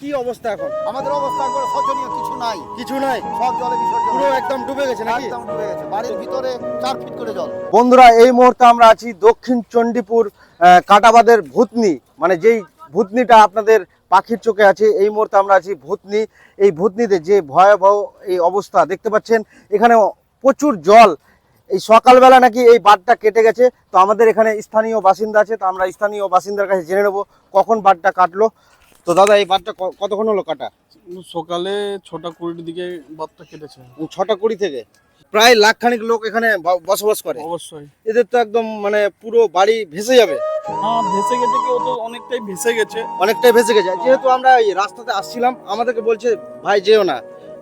কি অবস্থা এখন? আমাদের অবস্থা একবার শোচনীয়, কিছু নাই, কিছু নাই, সব জলে বিসর্জন, পুরো একদম ডুবে গেছে নাকি? একদম ডুবে গেছে, বাড়ির ভিতরে 4 ফিট করে জল। বন্ধুরা, এই মুহূর্তে আমরা আছি দক্ষিণ চণ্ডীপুর কাটাবাদের ভূতনি, মানে যেই ভূতনিটা আপনাদের পাখির চোখে আছে, এই মুহূর্তে আমরা আছি ভূতনি। এই ভূতনিতে যে ভয়াবহ এই অবস্থা দেখতে পাচ্ছেন, এখানে প্রচুর জল। এই সকালবেলা নাকি এই বাঁধটা কেটে গেছে। তো আমাদের এখানে স্থানীয় বাসিন্দা আছে, তো আমরা স্থানীয় বাসিন্দার কাছে জেনে নেবো কখন বাঁধটা কাটলো। তো দাদা, এই বাঁধটা কতক্ষণ হলো কাটা? সকালে 6টা 20-র দিকে বাঁধটা কেটেছে। 6টা 20 থেকে প্রায় লাখখানিক লোক এখানে বসবাস করে। অবশ্যই এদের তো একদম মানে পুরো বাড়ি ভেসে যাবে। হ্যাঁ, ভেসে গেছে, কেউ তো অনেকটাই ভেসে গেছে। অনেকটাই ভেসে গেছে। যেহেতু আমরা এই রাস্তাতে আসছিলাম, আমাদেরকে বলছে ভাই যেও না,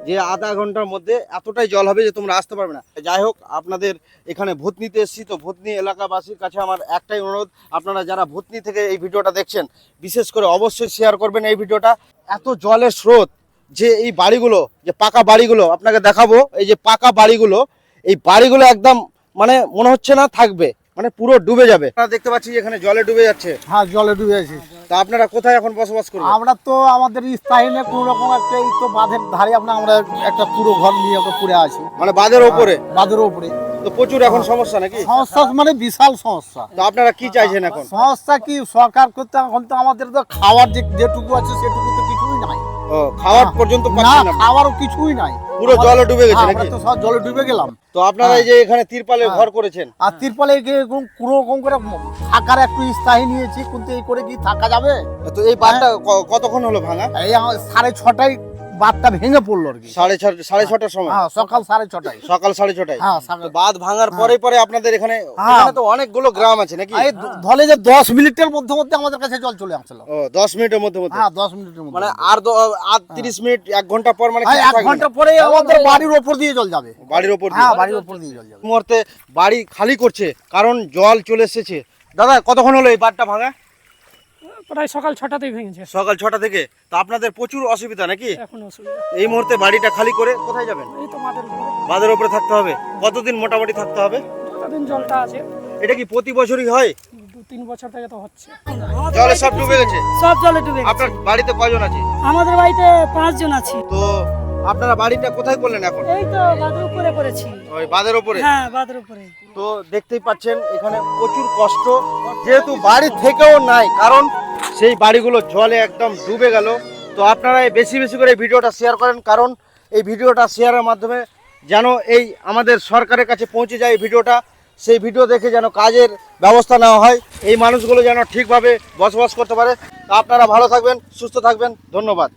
যে আধা ঘন্টার মধ্যে এতটাই জল হবে যে তোমরা আসতে পারবে না। যাই হোক, আপনাদের এখানে ভূতনিতে এসেছি, তো ভূতনি এলাকাবাসীর কাছে আমার একটাই অনুরোধ, আপনারা যারা ভূতনি থেকে এই ভিডিওটা দেখছেন, বিশেষ করে অবশ্যই শেয়ার করবেন এই ভিডিওটা। এত জলের স্রোত যে এই বাড়িগুলো, যে পাকা বাড়িগুলো আপনাকে দেখাবো, এই যে পাকা বাড়িগুলো, এই বাড়িগুলো একদম মানে মনে হচ্ছে না থাকবে, মানে পুরো ডুবে যাবে। আপনারা দেখতে পাচ্ছি এখানে জলে ডুবে যাচ্ছে। হ্যাঁ, জলে ডুবে আছে। তো আপনারা কোথায় এখন বসবাস করবেন? আমরা তো আমাদের স্থায়ী কোন রকম একটা, এই তো বাঁধের ধারে আমরা একটা পুরো ঘর নিয়ে আমরা পড়ে আছি, মানে বাঁধের ওপরে? বাঁধের উপরে। তো প্রচুর এখন সমস্যা নাকি? সমস্যা মানে বিশাল সমস্যা। তো আপনারা কি চাইছেন এখন? সমস্যা কি, সরকার করতে এখন তো আমাদের তো খাওয়ার যেটুকু আছে সেটুকু তো কিছুই নাই। ও, খাওয়ার পর্যন্ত না, পাচ্ছেন না? খাওয়ারও কিছুই নাই, পুরো জলে ডুবে গেছে আমরা নাকি? তো সব জলে ডুবে গেলাম। তো আপনারা এই যে এখানে তিরপালে ঘর করেছেন, আর তিরপলে কোনো রকম করে থাকার একটু স্থায়ী নিয়েছি, কিন্তু এই করে কি থাকা যাবে? তো এই বাঁধটা কতক্ষণ হলো ভাঙা? এই 6:30 বাঁধটা ভেঙে পড়লো আর কি। 6:30 সময়? হ্যাঁ, সকাল 6:30। সকাল 6:30। হ্যাঁ, তো বাঁধ ভাঙার পরে আপনাদের এখানে হ্যাঁ। তো অনেকগুলো গ্রাম আছে নাকি? এই ধরে যে 10 মিনিটের মধ্যে আমাদের কাছে জল চলে আসছিল। ও, 10 মিনিটের মধ্যে? হ্যাঁ, 10 মিনিটের মধ্যে। মানে আর 30 মিনিট, 1 ঘন্টা পর মানে হ্যাঁ, কিছু 1 থাকবে ঘন্টা না? পরে আমাদের বাড়ির ওপর দিয়ে জল যাবে। বাড়ির ওপর দিয়ে? হ্যাঁ, বাড়ির ওপর দিয়ে জল যাবে। এই মুহূর্তে বাড়ি খালি করছে, কারণ জল চলে এসেছে। দাদা, কতক্ষণ হলো এই বাঁধটা ভাঙা? প্রায় সকাল 6টাতেই ভেঙেছে। সকাল 6টা থেকে। তো আপনাদের প্রচুর অসুবিধা নাকি? এখন অসুবিধা। এই মুহূর্তে বাড়িটা খালি করে কোথায় যাবেন? এই তো মাদের উপরে। বাঁধের উপরে থাকতে হবে। কতদিন মোটামুটি থাকতে হবে? যতদিন জলটা আছে, এটা কি প্রতি বছরই হয়? 2-3 বছর থেকে তো হচ্ছে। জলে সব ডুবে গেছে? সব জলে ডুবে গেছে। আপনার বাড়িতে কয়জন আছে? আমাদের বাড়িতে 5 জন আছি। তো আপনারা বাড়িটা কোথায় করলেন এখন? এই তো বাঁধের উপরে করেছি। ওই বাঁধের উপরে? হ্যাঁ, বাঁধের উপরে। তো দেখতেই পাচ্ছেন এখানে প্রচুর কষ্ট, যেহেতু বাড়ি থেকেও নাই, কারণ সেই বাড়িগুলো জলে একদম ডুবে গেল। তো আপনারা বেশি বেশি করে এই ভিডিওটা শেয়ার করেন, কারণ এই ভিডিওটা শেয়ারের মাধ্যমে যেন এই আমাদের সরকারের কাছে পৌঁছে যায় এই ভিডিওটা, সেই ভিডিও দেখে যেন কাজের ব্যবস্থা নেওয়া হয়, এই মানুষগুলো যেন ঠিকভাবে বসবাস করতে পারে। তো আপনারা ভালো থাকবেন, সুস্থ থাকবেন, ধন্যবাদ।